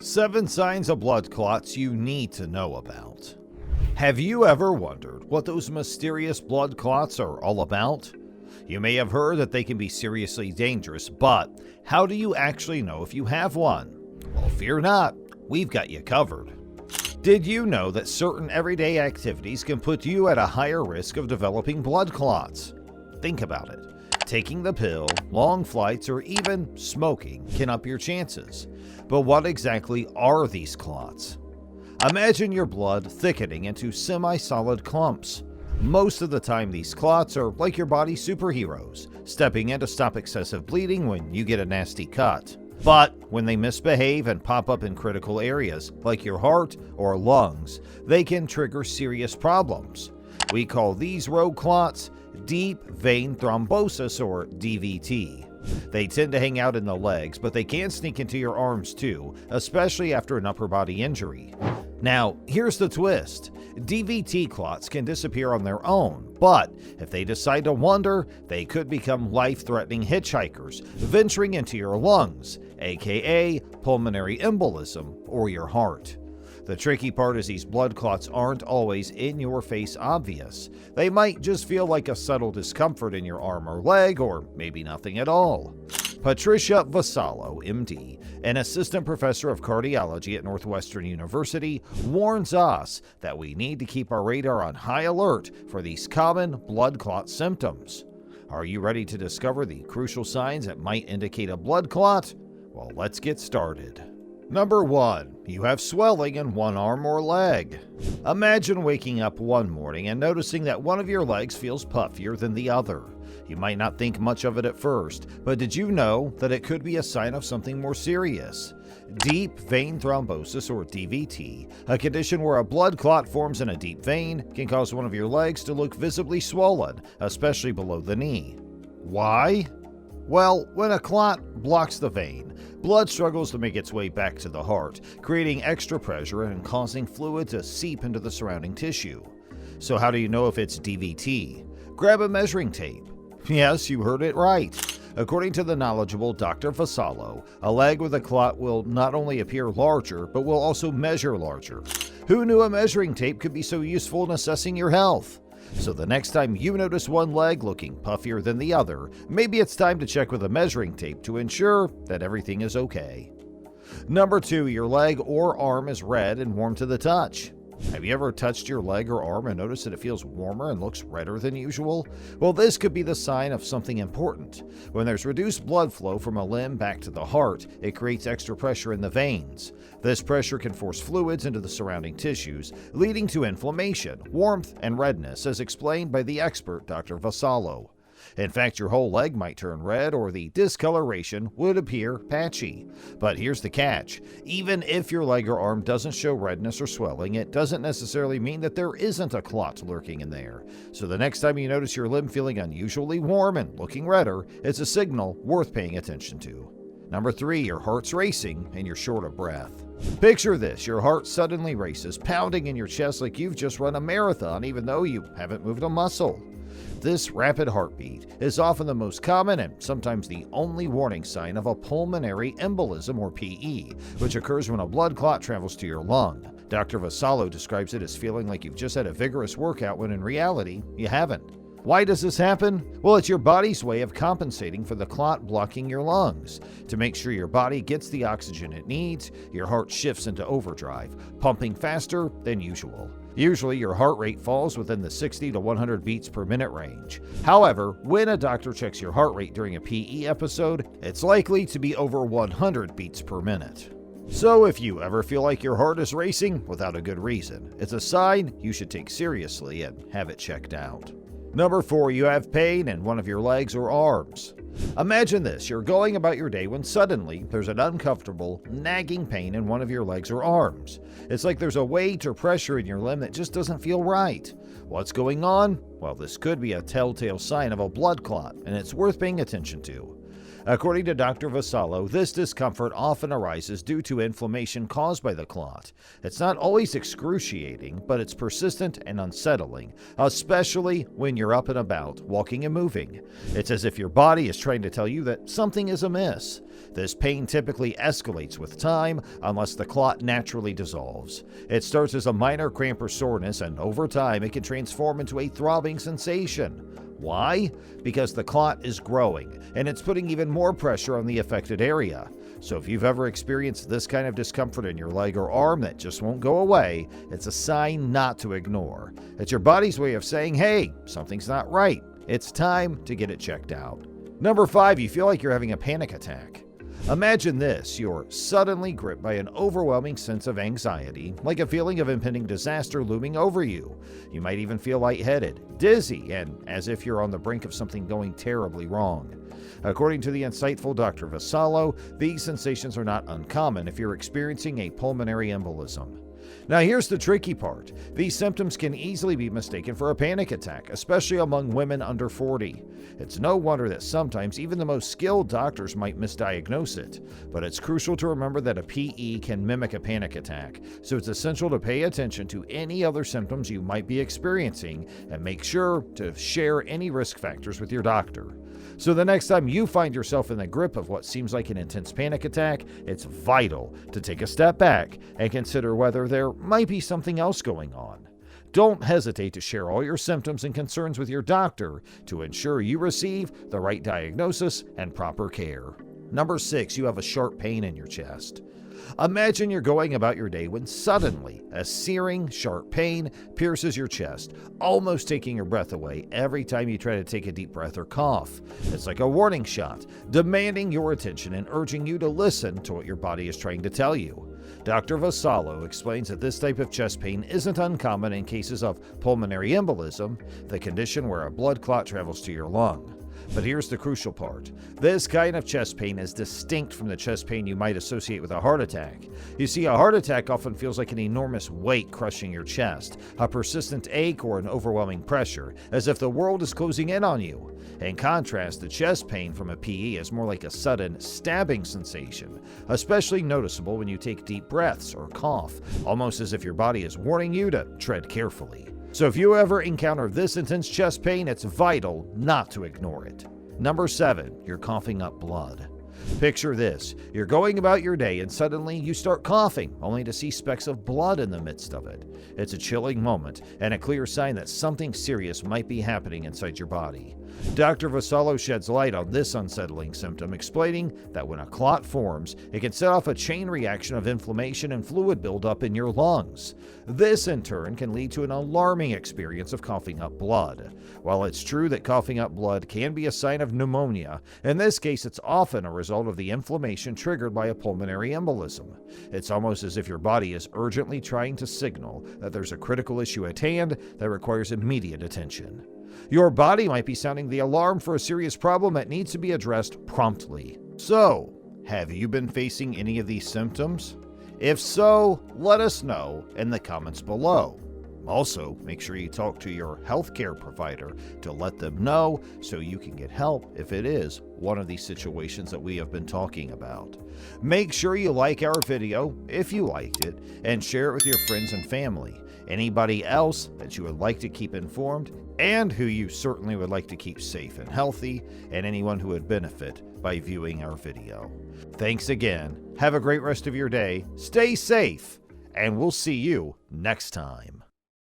7 signs of blood clots you need to know about. Have you ever wondered what those mysterious blood clots are all about? You may have heard that they can be seriously dangerous, but how do you actually know if you have one? Well, fear not, we've got you covered. Did you know that certain everyday activities can put you at a higher risk of developing blood clots? Think about it. Taking the pill, long flights, or even smoking can up your chances. But what exactly are these clots? Imagine your blood thickening into semi-solid clumps. Most of the time, these clots are like your body's superheroes, stepping in to stop excessive bleeding when you get a nasty cut. But when they misbehave and pop up in critical areas, like your heart or lungs, they can trigger serious problems. We call these rogue clots deep vein thrombosis, or DVT. They tend to hang out in the legs, but they can sneak into your arms too, especially after an upper body injury. Now, here's the twist. DVT clots can disappear on their own, but if they decide to wander, they could become life-threatening hitchhikers, venturing into your lungs, aka pulmonary embolism, or your heart. The tricky part is these blood clots aren't always in your face obvious. They might just feel like a subtle discomfort in your arm or leg, or maybe nothing at all. Patricia Vassallo, MD, an assistant professor of cardiology at Northwestern University, warns us that we need to keep our radar on high alert for these common blood clot symptoms. Are you ready to discover the crucial signs that might indicate a blood clot? Well, let's get started. Number 1. You have swelling in one arm or leg. Imagine waking up one morning and noticing that one of your legs feels puffier than the other. You might not think much of it at first, but did you know that it could be a sign of something more serious? Deep vein thrombosis, or DVT, a condition where a blood clot forms in a deep vein, can cause one of your legs to look visibly swollen, especially below the knee. Why? Well, when a clot blocks the vein, blood struggles to make its way back to the heart, creating extra pressure and causing fluid to seep into the surrounding tissue. So how do you know if it's DVT? Grab a measuring tape. Yes, you heard it right. According to the knowledgeable Dr. Vassallo, a leg with a clot will not only appear larger, but will also measure larger. Who knew a measuring tape could be so useful in assessing your health? So the next time you notice one leg looking puffier than the other, maybe it's time to check with a measuring tape to ensure that everything is okay. Number 2, your leg or arm is red and warm to the touch. Have you ever touched your leg or arm and noticed that it feels warmer and looks redder than usual? Well, this could be the sign of something important. When there's reduced blood flow from a limb back to the heart, it creates extra pressure in the veins. This pressure can force fluids into the surrounding tissues, leading to inflammation, warmth, and redness, as explained by the expert Dr. Vassallo. In fact, your whole leg might turn red, or the discoloration would appear patchy. But here's the catch. Even if your leg or arm doesn't show redness or swelling, it doesn't necessarily mean that there isn't a clot lurking in there. So the next time you notice your limb feeling unusually warm and looking redder, it's a signal worth paying attention to. Number 3, your heart's racing and you're short of breath. Picture this, your heart suddenly races, pounding in your chest like you've just run a marathon even though you haven't moved a muscle. This rapid heartbeat is often the most common and sometimes the only warning sign of a pulmonary embolism, or PE, which occurs when a blood clot travels to your lung. Dr. Vassallo describes it as feeling like you've just had a vigorous workout when in reality, you haven't. Why does this happen? Well, it's your body's way of compensating for the clot blocking your lungs. To make sure your body gets the oxygen it needs, your heart shifts into overdrive, pumping faster than usual. Usually, your heart rate falls within the 60 to 100 beats per minute range. However, when a doctor checks your heart rate during a PE episode, it's likely to be over 100 beats per minute. So if you ever feel like your heart is racing without a good reason, it's a sign you should take seriously and have it checked out. Number 4, you have pain in one of your legs or arms. Imagine this, you're going about your day when suddenly there's an uncomfortable, nagging pain in one of your legs or arms. It's like there's a weight or pressure in your limb that just doesn't feel right. What's going on? Well, this could be a telltale sign of a blood clot, and it's worth paying attention to. According to Dr. Vassallo, this discomfort often arises due to inflammation caused by the clot. It's not always excruciating, but it's persistent and unsettling, especially when you're up and about, walking and moving. It's as if your body is trying to tell you that something is amiss. This pain typically escalates with time unless the clot naturally dissolves. It starts as a minor cramp or soreness, and over time it can transform into a throbbing sensation. Why? Because the clot is growing, and it's putting even more pressure on the affected area. So if you've ever experienced this kind of discomfort in your leg or arm that just won't go away, it's a sign not to ignore. It's your body's way of saying, hey, something's not right. It's time to get it checked out. Number 5, you feel like you're having a panic attack. Imagine this: you're suddenly gripped by an overwhelming sense of anxiety, like a feeling of impending disaster looming over you. You might even feel lightheaded, dizzy, and as if you're on the brink of something going terribly wrong. According to the insightful Dr. Vassallo, these sensations are not uncommon if you're experiencing a pulmonary embolism. Now here's the tricky part. These symptoms can easily be mistaken for a panic attack, especially among women under 40. It's no wonder that sometimes even the most skilled doctors might misdiagnose it, but it's crucial to remember that a PE can mimic a panic attack, so it's essential to pay attention to any other symptoms you might be experiencing and make sure to share any risk factors with your doctor. So the next time you find yourself in the grip of what seems like an intense panic attack, it's vital to take a step back and consider whether there might be something else going on. Don't hesitate to share all your symptoms and concerns with your doctor to ensure you receive the right diagnosis and proper care. Number 6, you have a sharp pain in your chest. Imagine you're going about your day when suddenly a searing, sharp pain pierces your chest, almost taking your breath away every time you try to take a deep breath or cough. It's like a warning shot, demanding your attention and urging you to listen to what your body is trying to tell you. Dr. Vassallo explains that this type of chest pain isn't uncommon in cases of pulmonary embolism, the condition where a blood clot travels to your lung. But here's the crucial part. This kind of chest pain is distinct from the chest pain you might associate with a heart attack. You see, a heart attack often feels like an enormous weight crushing your chest, a persistent ache or an overwhelming pressure, as if the world is closing in on you. In contrast, the chest pain from a PE is more like a sudden, stabbing sensation, especially noticeable when you take deep breaths or cough, almost as if your body is warning you to tread carefully. So if you ever encounter this intense chest pain, it's vital not to ignore it. Number 7, you're coughing up blood. Picture this: you're going about your day and suddenly you start coughing, only to see specks of blood in the midst of it. It's a chilling moment and a clear sign that something serious might be happening inside your body. Dr. Vassallo sheds light on this unsettling symptom, explaining that when a clot forms, it can set off a chain reaction of inflammation and fluid buildup in your lungs. This, in turn, can lead to an alarming experience of coughing up blood. While it's true that coughing up blood can be a sign of pneumonia, in this case it's often a result of the inflammation triggered by a pulmonary embolism. It's almost as if your body is urgently trying to signal that there's a critical issue at hand that requires immediate attention. Your body might be sounding the alarm for a serious problem that needs to be addressed promptly. So, have you been facing any of these symptoms? If so, let us know in the comments below. Also, make sure you talk to your healthcare provider to let them know so you can get help if it is one of these situations that we have been talking about. Make sure you like our video if you liked it and share it with your friends and family. Anybody else that you would like to keep informed and who you certainly would like to keep safe and healthy, and anyone who would benefit by viewing our video. Thanks again. Have a great rest of your day. Stay safe, and we'll see you next time.